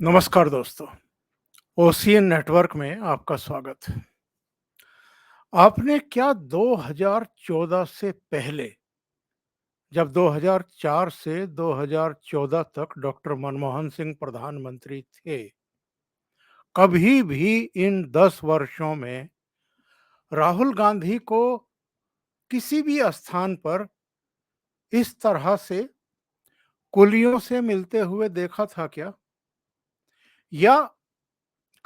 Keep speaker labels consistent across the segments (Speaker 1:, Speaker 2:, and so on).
Speaker 1: नमस्कार दोस्तों, ocean network में आपका स्वागत है। आपने क्या 2014 से पहले, जब 2004 से 2014 तक डॉक्टर मनमोहन सिंह प्रधानमंत्री थे, कभी भी इन 10 वर्षों में राहुल गांधी को किसी भी स्थान पर इस तरह से कुलियों से मिलते हुए देखा था क्या? या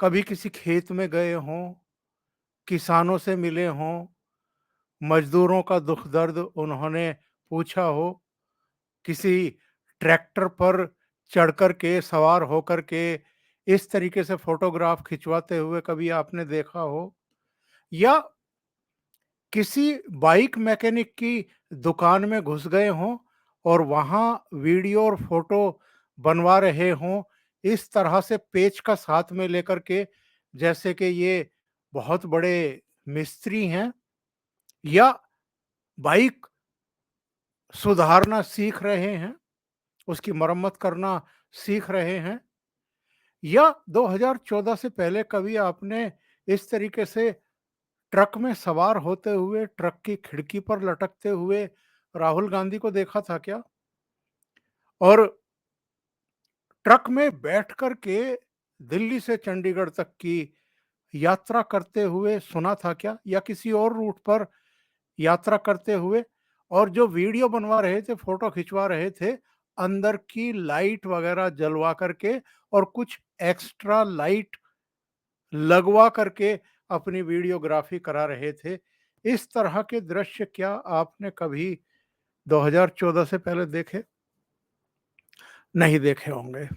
Speaker 1: कभी किसी खेत में गए हों, किसानों से मिले हों, मजदूरों का दुख दर्द उन्होंने पूछा हो, किसी ट्रैक्टर पर चढ़ कर के, सवार होकर के इस तरीके से फ़ोटोग्राफ खिंचवाते हुए कभी आपने देखा हो? या किसी बाइक मैकेनिक की दुकान में घुस गए हों और वहाँ वीडियो और फ़ोटो बनवा रहे हों, इस तरह से पेचकस हाथ में लेकर के, जैसे कि ये बहुत बड़े मिस्त्री हैं, या बाइक सुधारना सीख रहे हैं, उसकी मरम्मत करना सीख रहे हैं, या 2014 से पहले कभी आपने इस तरीके से ट्रक में सवार होते हुए, ट्रक की खिड़की पर लटकते हुए राहुल गांधी को देखा था क्या? और ट्रक में बैठ कर के दिल्ली से चंडीगढ़ तक की यात्रा करते हुए सुना था क्या? या किसी और रूट पर यात्रा करते हुए, और जो वीडियो बनवा रहे थे, फ़ोटो खिंचवा रहे थे, अंदर की लाइट वग़ैरह जलवा करके और कुछ एक्स्ट्रा लाइट लगवा करके अपनी वीडियोग्राफ़ी करा रहे थे। इस तरह के दृश्य क्या आपने कभी 2014 से पहले देखे? नहीं देखे होंगे,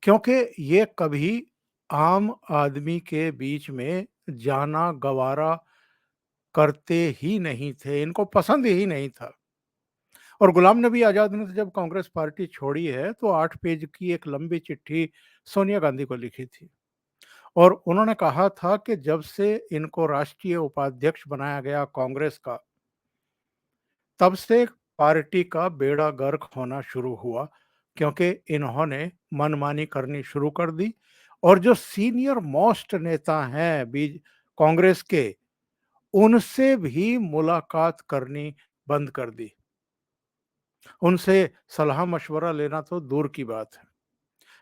Speaker 1: क्योंकि ये कभी आम आदमी के बीच में जाना गवारा करते ही नहीं थे, इनको पसंद ही नहीं था। और गुलाम नबी आज़ाद ने तो जब कांग्रेस पार्टी छोड़ी है, तो 8 पेज की एक लंबी चिट्ठी सोनिया गांधी को लिखी थी और उन्होंने कहा था कि जब से इनको राष्ट्रीय उपाध्यक्ष बनाया गया कांग्रेस का, तब से पार्टी का बेड़ा गर्क होना शुरू हुआ, क्योंकि इन्होंने मनमानी करनी शुरू कर दी और जो सीनियर मोस्ट नेता हैं बीज कांग्रेस के, उनसे भी मुलाकात करनी बंद कर दी। उनसे सलाह-मशवरा लेना तो दूर की बात है।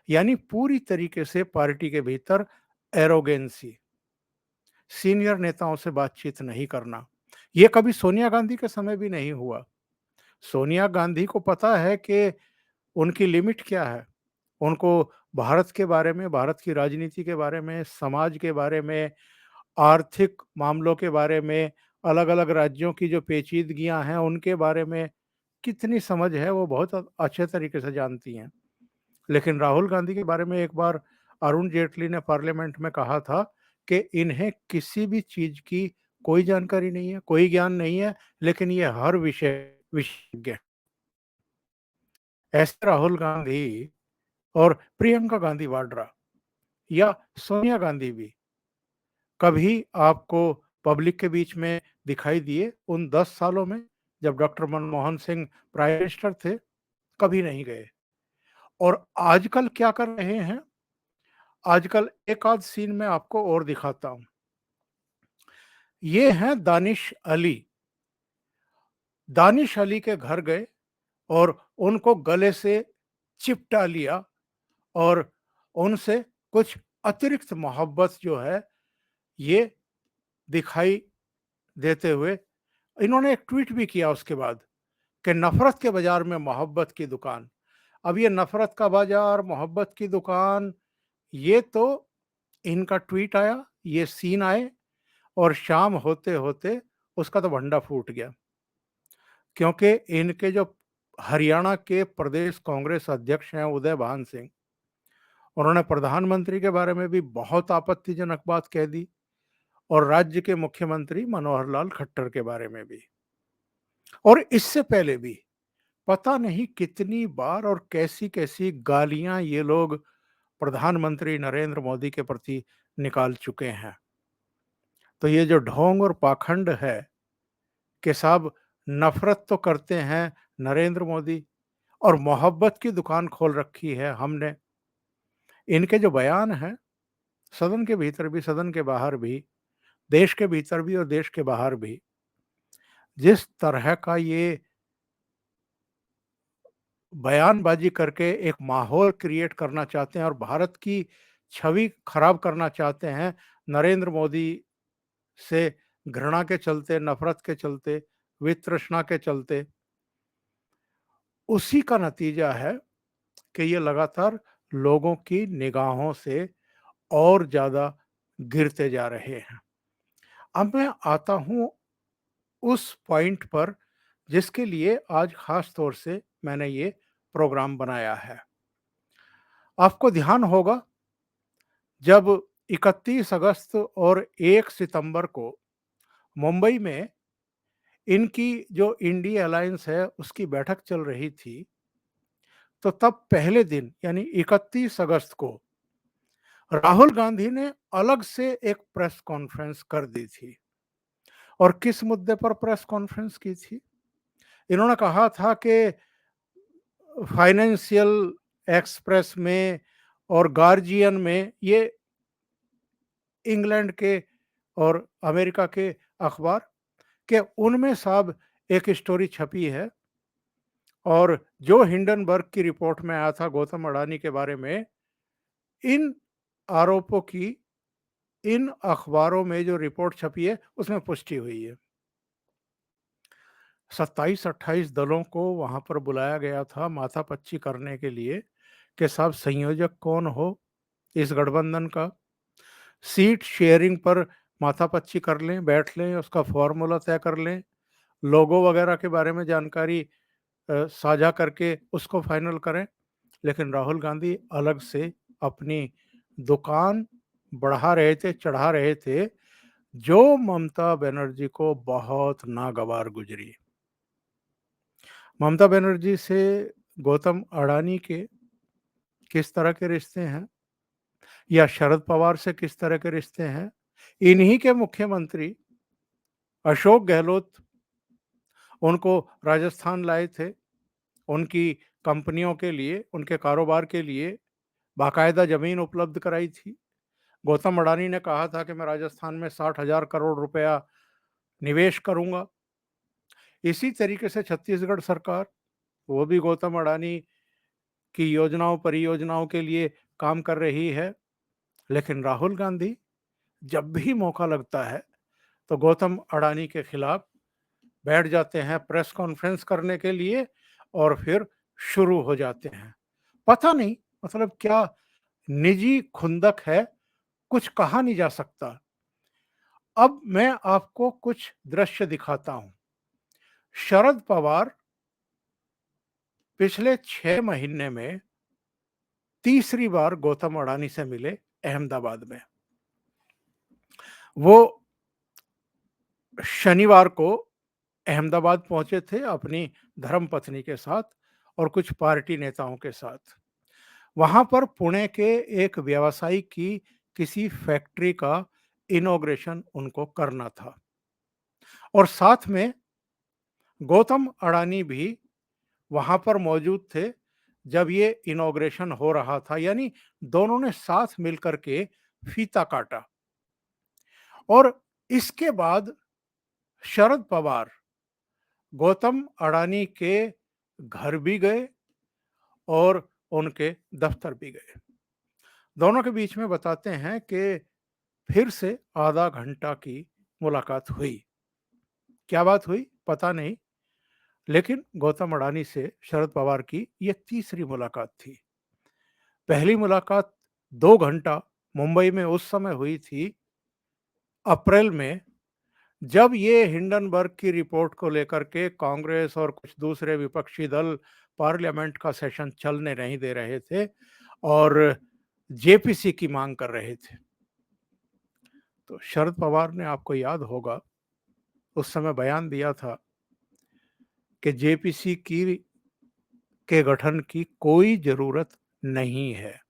Speaker 1: यानी पूरी तरीके से पार्टी के भीतर एरोगेंसी, सीनियर नेताओं से बातचीत नहीं करना। ये कभी सोनिया गांधी के समय भी नहीं हुआ। सोनिया गांधी को पता है कि उनकी लिमिट क्या है। उनको भारत के बारे में, भारत की राजनीति के बारे में, समाज के बारे में, आर्थिक मामलों के बारे में, अलग-अलग राज्यों की जो पेचीदगियाँ हैं, उनके बारे में कितनी समझ है, वो बहुत अच्छे तरीके से जानती हैं। लेकिन राहुल गांधी के बारे में एक बार अरुण जेटली ने पार्लियामेंट में कहा था कि इन्हें किसी भी चीज़ की कोई जानकारी नहीं है, कोई ज्ञान नहीं है, लेकिन ये हर विषय विशेषज्ञ हैं। ऐसे राहुल गांधी और प्रियंका गांधी वाड्रा या सोनिया गांधी भी कभी आपको पब्लिक के बीच में दिखाई दिए उन 10 सालों में, जब doctor Manmohan Singh prime minister थे? कभी नहीं गए। और आजकल क्या कर रहे हैं? आजकल एक आध सीन मैं आपको और दिखाता हूँ। ये हैं दानिश अली। दानिश अली के घर गए और उनको गले से चिपटा लिया और उनसे कुछ अतिरिक्त मोहब्बत जो है, ये दिखाई देते हुए इन्होंने एक ट्वीट भी किया उसके बाद कि नफ़रत के बाज़ार में मोहब्बत की दुकान। अब ये नफ़रत का बाज़ार, मोहब्बत की दुकान, ये तो इनका ट्वीट आया, ये सीन आए और शाम होते-होते उसका तो भंडा फूट गया। क्योंकि इनके जो हरियाणा के प्रदेश कांग्रेस अध्यक्ष हैं उदय भान सिंह, उन्होंने प्रधानमंत्री के बारे में भी बहुत आपत्तिजनक बात कह दी और राज्य के मुख्यमंत्री मनोहर लाल खट्टर के बारे में भी। और इससे पहले भी पता नहीं कितनी बार और कैसी-कैसी गालियाँ ये लोग प्रधानमंत्री नरेंद्र मोदी के प्रति निकाल चुके हैं। तो ये जो ढोंग और पाखंड है कि साहब नफ़रत तो करते हैं नरेंद्र मोदी और मोहब्बत की दुकान खोल रखी है हमने। इनके जो बयान हैं, सदन के भीतर भी, सदन के बाहर भी, देश के भीतर भी और देश के बाहर भी, जिस तरह का ये बयानबाजी करके एक माहौल क्रिएट करना चाहते हैं और भारत की छवि खराब करना चाहते हैं, नरेंद्र मोदी से घृणा के चलते, नफरत के चलते, वितृष्णा के चलते, उसी का नतीजा है कि ये लगातार लोगों की निगाहों से और ज़्यादा गिरते जा रहे हैं। अब मैं आता हूँ उस पॉइंट पर जिसके लिए आज ख़ास तौर से मैंने ये प्रोग्राम बनाया है। आपको ध्यान होगा, जब 31 अगस्त और 1 सितंबर को मुंबई में इनकी जो इंडिया अलायंस है उसकी बैठक चल रही थी, तो तब पहले दिन यानी 31 अगस्त को राहुल गांधी ने अलग से एक प्रेस कॉन्फ्रेंस कर दी थी। और किस मुद्दे पर प्रेस कॉन्फ्रेंस की थी? इन्होंने कहा था कि फाइनेंशियल एक्सप्रेस में और गार्जियन में, ये इंग्लैंड के और अमेरिका के अखबार के, उनमें साहब एक स्टोरी छपी है, और जो हिंडनबर्ग की रिपोर्ट में आया था गौतम अडानी के बारे में, इन आरोपों की इन अखबारों में जो रिपोर्ट छपी है उसमें पुष्टि हुई है। 27-28 दलों को वहां पर बुलाया गया था माथापच्ची करने के लिए कि साहब संयोजक कौन हो इस गठबंधन का, सीट शेयरिंग पर माथापच्ची कर लें, बैठ लें, उसका फॉर्मूला तय कर लें, लोगो वगैरह के बारे में जानकारी साझा करके उसको फाइनल करें। लेकिन राहुल गांधी अलग से अपनी दुकान बढ़ा रहे थे, चढ़ा रहे थे, जो ममता बनर्जी को बहुत नागवार गुजरी। ममता बनर्जी से गौतम अडानी के किस तरह के रिश्ते हैं, या शरद पवार से किस तरह के रिश्ते हैं? इन्हीं के मुख्यमंत्री अशोक गहलोत उनको राजस्थान लाए थे, उनकी कंपनियों के लिए, उनके कारोबार के लिए बाकायदा जमीन उपलब्ध कराई थी। गौतम अडानी ने कहा था कि मैं राजस्थान में 60,000 करोड़ रुपया निवेश करूंगा। इसी तरीके से छत्तीसगढ़ सरकार, वो भी गौतम अडानी की योजनाओं, परियोजनाओं के लिए काम कर रही है। लेकिन राहुल गांधी जब भी मौका लगता है तो गौतम अडानी के खिलाफ बैठ जाते हैं प्रेस कॉन्फ्रेंस करने के लिए, और फिर शुरू हो जाते हैं। पता नहीं मतलब क्या निजी खुंदक है, कुछ कहा नहीं जा सकता। अब मैं आपको कुछ दृश्य दिखाता हूं। शरद पवार पिछले 6 महीने में तीसरी बार गौतम अडानी से मिले अहमदाबाद में। वो शनिवार को अहमदाबाद पहुंचे थे अपनी धर्मपत्नी के साथ और कुछ पार्टी नेताओं के साथ। वहां पर पुणे के एक व्यवसायी की किसी फैक्ट्री का इनॉग्रेशन उनको करना था, और साथ में गौतम अडानी भी वहां पर मौजूद थे जब ये इनॉग्रेशन हो रहा था। यानी दोनों ने साथ मिलकर के फीता काटा। और इसके बाद शरद पवार गौतम अडानी के घर भी गए और उनके दफ्तर भी गए। दोनों के बीच में बताते हैं कि फिर से आधा घंटा की मुलाकात हुई। क्या बात हुई पता नहीं, लेकिन गौतम अडानी से शरद पवार की यह तीसरी मुलाकात थी। पहली मुलाकात 2 घंटा मुंबई में उस समय हुई थी, अप्रैल में, जब ये हिंडनबर्ग की रिपोर्ट को लेकर के कांग्रेस और कुछ दूसरे विपक्षी दल पार्लियामेंट का सेशन चलने नहीं दे रहे थे और जेपीसी की मांग कर रहे थे। तो शरद पवार ने, आपको याद होगा, उस समय बयान दिया था कि जेपीसी की के गठन की कोई जरूरत नहीं है,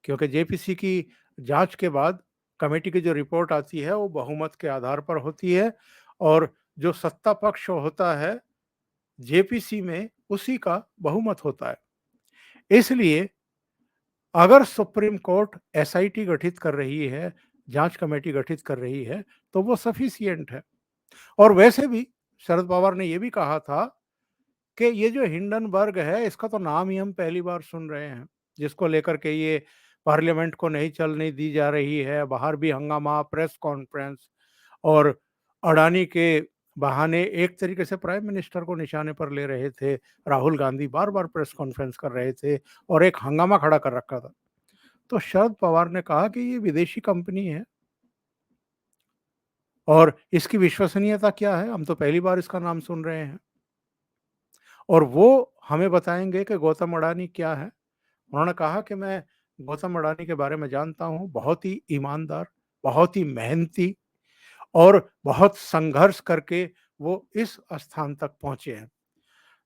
Speaker 1: क्योंकि जेपीसी की जांच के बाद कमेटी की जो रिपोर्ट आती है वो बहुमत के आधार पर होती है, और जो सत्ता पक्ष होता है जेपीसी में उसी का बहुमत होता है। इसलिए अगर सुप्रीम कोर्ट एसआईटी गठित कर रही है, जांच कमेटी गठित कर रही है, तो वो सफिशिएंट है। और वैसे भी शरद पवार ने ये भी कहा था कि ये जो हिंडनबर्ग है, इसका तो नाम ही हम पहली बार सुन रहे हैं, जिसको लेकर के ये पार्लियामेंट को नहीं चलने दी जा रही है, बाहर भी हंगामा, प्रेस कॉन्फ्रेंस, और अडानी के बहाने एक तरीके से प्राइम मिनिस्टर को निशाने पर ले रहे थे। राहुल गांधी बार-बार प्रेस कॉन्फ्रेंस कर रहे थे और एक हंगामा खड़ा कर रखा था। तो शरद पवार ने कहा कि ये विदेशी कंपनी है और इसकी विश्वसनीयता क्या है? हम तो पहली बार इसका नाम सुन रहे हैं और वो हमें बताएँगे कि गौतम अडानी क्या है। उन्होंने कहा कि मैं गौतम अडानी के बारे में जानता हूँ, बहुत ही ईमानदार, बहुत ही मेहनती और बहुत संघर्ष करके वो इस स्थान तक पहुँचे हैं।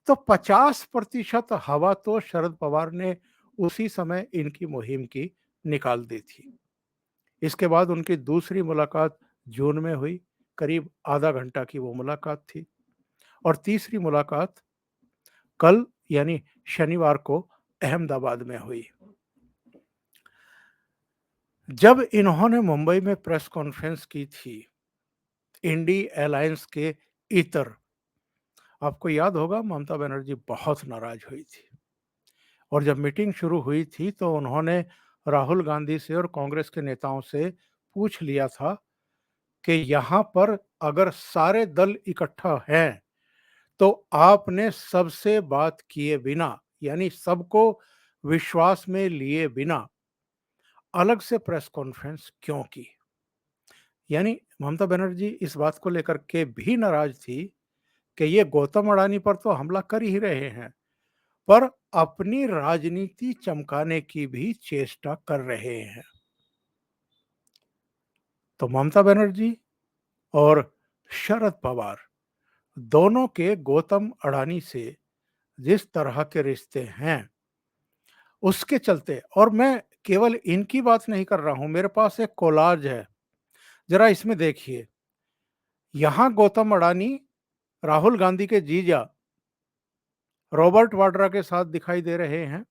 Speaker 1: तो 50% हवा तो शरद पवार ने उसी समय इनकी मुहिम की निकाल दी थी। इसके बाद उनकी दूसरी मुलाकात जून में हुई, करीब आधा घंटा की वो मुलाकात थी और तीसरी मुलाकात कल यानी शनिवार को अहमदाबाद में हुई। जब इन्होंने मुंबई में प्रेस कॉन्फ्रेंस की थी, इंडी अलायंस के इतर, आपको याद होगा ममता बनर्जी बहुत नाराज हुई थी और जब मीटिंग शुरू हुई थी तो उन्होंने राहुल गांधी से और कांग्रेस के नेताओं से पूछ लिया था कि यहाँ पर अगर सारे दल इकट्ठा हैं तो आपने सबसे बात किए बिना, यानी सबको विश्वास में लिए बिना अलग से प्रेस कॉन्फ्रेंस क्यों की? यानी ममता बनर्जी इस बात को लेकर के भी नाराज थी कि ये गौतम अडानी पर तो हमला कर ही रहे हैं, पर अपनी राजनीति चमकाने की भी चेष्टा कर रहे हैं। तो ममता बनर्जी और शरद पवार दोनों के गौतम अडानी से जिस तरह के रिश्ते हैं, उसके चलते, और मैं केवल इनकी बात नहीं कर रहा हूं, मेरे पास एक कोलाज है, जरा इसमें देखिए। यहां गौतम अडानी राहुल गांधी के जीजा रॉबर्ट वाड्रा के साथ दिखाई दे रहे हैं,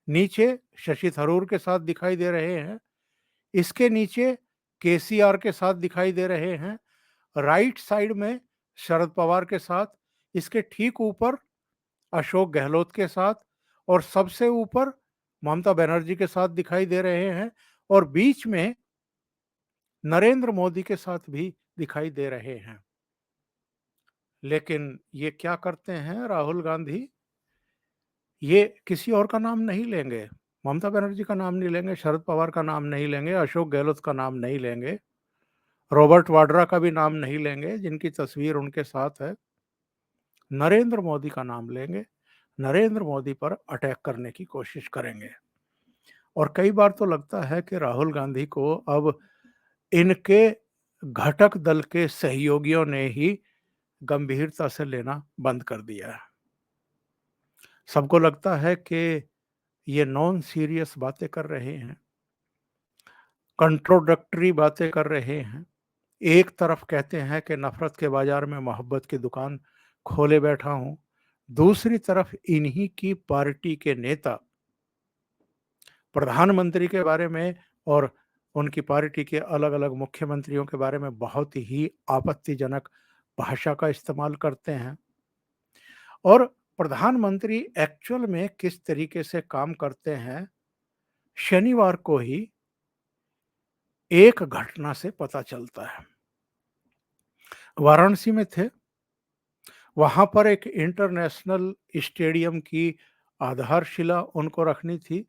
Speaker 1: नीचे शशि थरूर के साथ दिखाई दे रहे हैं, इसके नीचे केसीआर के साथ दिखाई दे रहे हैं, राइट साइड में शरद पवार के साथ, इसके ठीक ऊपर अशोक गहलोत के साथ और सबसे ऊपर ममता बनर्जी के साथ दिखाई दे रहे हैं और बीच में नरेंद्र मोदी के साथ भी दिखाई दे रहे हैं। लेकिन ये क्या करते हैं राहुल गांधी? ये किसी और का नाम नहीं लेंगे, ममता बनर्जी का नाम नहीं लेंगे, शरद पवार का नाम नहीं लेंगे, अशोक गहलोत का नाम नहीं लेंगे, रॉबर्ट वाड्रा का भी नाम नहीं लेंगे जिनकी तस्वीर उनके साथ है। नरेंद्र मोदी का नाम लेंगे, नरेंद्र मोदी पर अटैक करने की कोशिश करेंगे। और कई बार तो लगता है कि राहुल गांधी को अब इनके घटक दल के सहयोगियों ने ही गंभीरता से लेना बंद कर दिया है। सबको लगता है कि ये नॉन सीरियस बातें कर रहे हैं, कंट्रोडक्टरी बातें कर रहे हैं। एक तरफ कहते हैं कि नफरत के बाजार में मोहब्बत की दुकान खोले बैठा हूं, दूसरी तरफ इन्हीं की पार्टी के नेता प्रधानमंत्री के बारे में और उनकी पार्टी के अलग-अलग मुख्यमंत्रियों के बारे में बहुत ही आपत्तिजनक भाषा का इस्तेमाल करते हैं और प्रधानमंत्री एक्चुअल में किस तरीके से काम करते हैं, शनिवार को ही एक घटना से पता चलता है। वाराणसी में थे, वहां पर एक इंटरनेशनल स्टेडियम की आधारशिला उनको रखनी थी,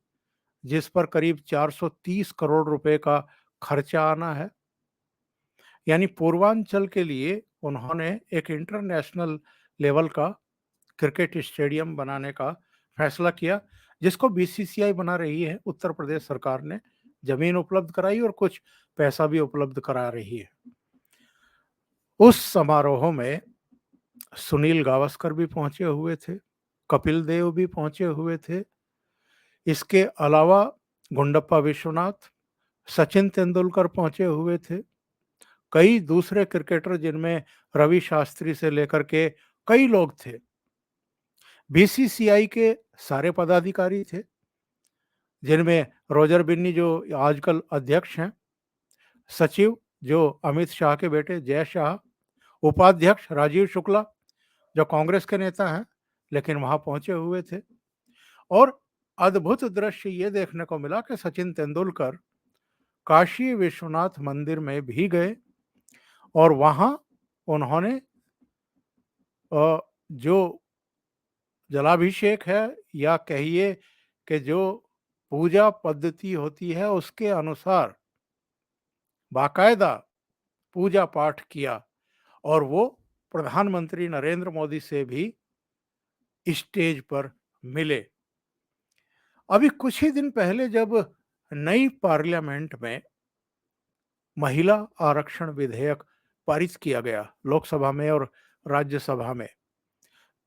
Speaker 1: जिस पर करीब 430 करोड़ रुपए का खर्चा आना है। यानी पूर्वांचल के लिए उन्होंने एक इंटरनेशनल लेवल का क्रिकेट स्टेडियम बनाने का फैसला किया, जिसको बीसीसीआई बना रही है। उत्तर प्रदेश सरकार ने जमीन उपलब्ध कराई और कुछ पैसा भी उपलब्ध करा रही है। उस समारोह में सुनील गावस्कर भी पहुंचे हुए थे, कपिल देव भी पहुंचे हुए थे, इसके अलावा गुंडप्पा विश्वनाथ, सचिन तेंदुलकर पहुंचे हुए थे, कई दूसरे क्रिकेटर जिनमें रवि शास्त्री से लेकर के कई लोग थे। बीसीसीआई के सारे पदाधिकारी थे जिनमें रोजर बिन्नी जो आजकल अध्यक्ष हैं, सचिव जो अमित शाह के बेटे जय शाह, उपाध्यक्ष राजीव शुक्ला जो कांग्रेस के नेता हैं लेकिन वहां पहुंचे हुए थे। और अद्भुत दृश्य ये देखने को मिला कि सचिन तेंदुलकर काशी विश्वनाथ मंदिर में भी गए और वहां उन्होंने जो जलाभिषेक है या कहिए कि जो पूजा पद्धति होती है उसके अनुसार बाकायदा पूजा पाठ किया और वो प्रधानमंत्री नरेंद्र मोदी से भी स्टेज पर मिले। अभी कुछ ही दिन पहले जब नई पार्लियामेंट में महिला आरक्षण विधेयक पारित किया गया लोकसभा में और राज्यसभा में,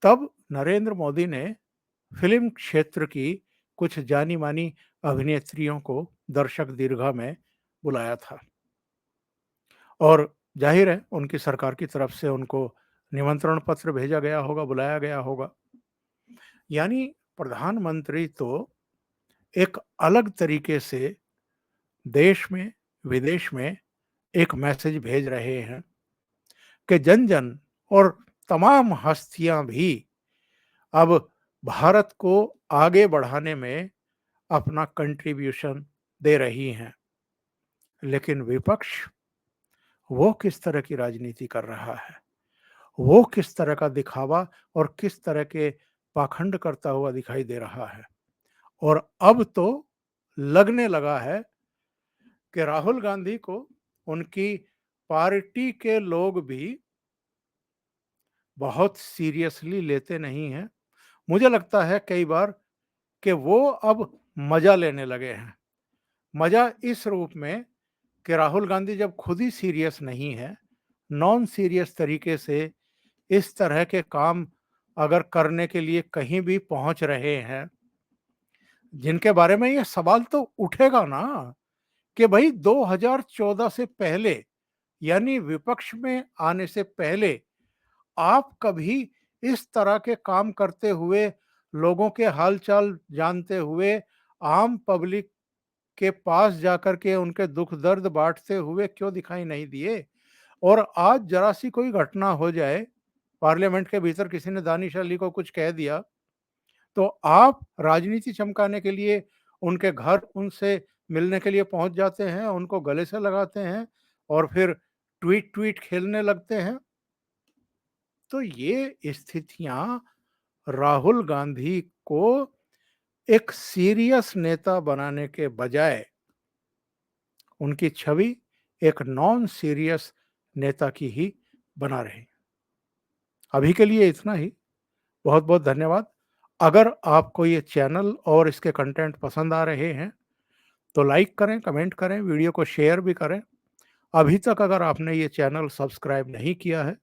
Speaker 1: तब नरेंद्र मोदी ने फिल्म क्षेत्र की कुछ जानी मानी अभिनेत्रियों को दर्शक दीर्घा में बुलाया था और जाहिर है उनकी सरकार की तरफ से उनको निमंत्रण पत्र भेजा गया होगा, बुलाया गया होगा। यानी प्रधानमंत्री तो एक अलग तरीके से देश में विदेश में एक मैसेज भेज रहे हैं कि जन जन और तमाम हस्तियां भी अब भारत को आगे बढ़ाने में अपना कंट्रीब्यूशन दे रही हैं। लेकिन विपक्ष वो किस तरह की राजनीति कर रहा है, वो किस तरह का दिखावा और किस तरह के पाखंड करता हुआ दिखाई दे रहा है। और अब तो लगने लगा है कि राहुल गांधी को उनकी पार्टी के लोग भी बहुत सीरियसली लेते नहीं हैं। मुझे लगता है कई बार कि वो अब मजा लेने लगे हैं। मजा इस रूप में कि राहुल गांधी जब खुद ही सीरियस नहीं है, नॉन सीरियस तरीके से इस तरह के काम अगर करने के लिए कहीं भी पहुंच रहे हैं, जिनके बारे में ये सवाल तो उठेगा ना कि भाई 2014 से पहले यानी विपक्ष में आने से पहले आप कभी इस तरह के काम करते हुए, लोगों के हालचाल जानते हुए, आम पब्लिक के पास जाकर के उनके दुख दर्द बांटते हुए क्यों दिखाई नहीं दिए? और आज जरा सी कोई घटना हो जाए, पार्लियामेंट के भीतर किसी ने दानिश अली को कुछ कह दिया, तो आप राजनीति चमकाने के लिए उनके घर उनसे मिलने के लिए पहुंच जाते हैं, उनको गले से लगाते हैं और फिर ट्वीट ट्वीट खेलने लगते हैं। तो ये स्थितियां राहुल गांधी को एक सीरियस नेता बनाने के बजाय उनकी छवि एक नॉन सीरियस नेता की ही बना रही। अभी के लिए इतना ही। बहुत बहुत धन्यवाद। अगर आपको ये चैनल और इसके कंटेंट पसंद आ रहे हैं तो लाइक करें, कमेंट करें, वीडियो को शेयर भी करें। अभी तक अगर आपने ये चैनल सब्सक्राइब नहीं किया है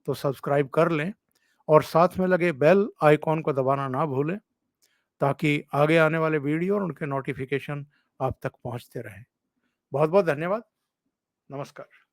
Speaker 1: तो सब्सक्राइब कर लें और साथ में लगे बेल आइकॉन को दबाना ना भूलें ताकि आगे आने वाले वीडियो और उनके नोटिफिकेशन आप तक पहुंचते रहें। बहुत बहुत धन्यवाद। नमस्कार।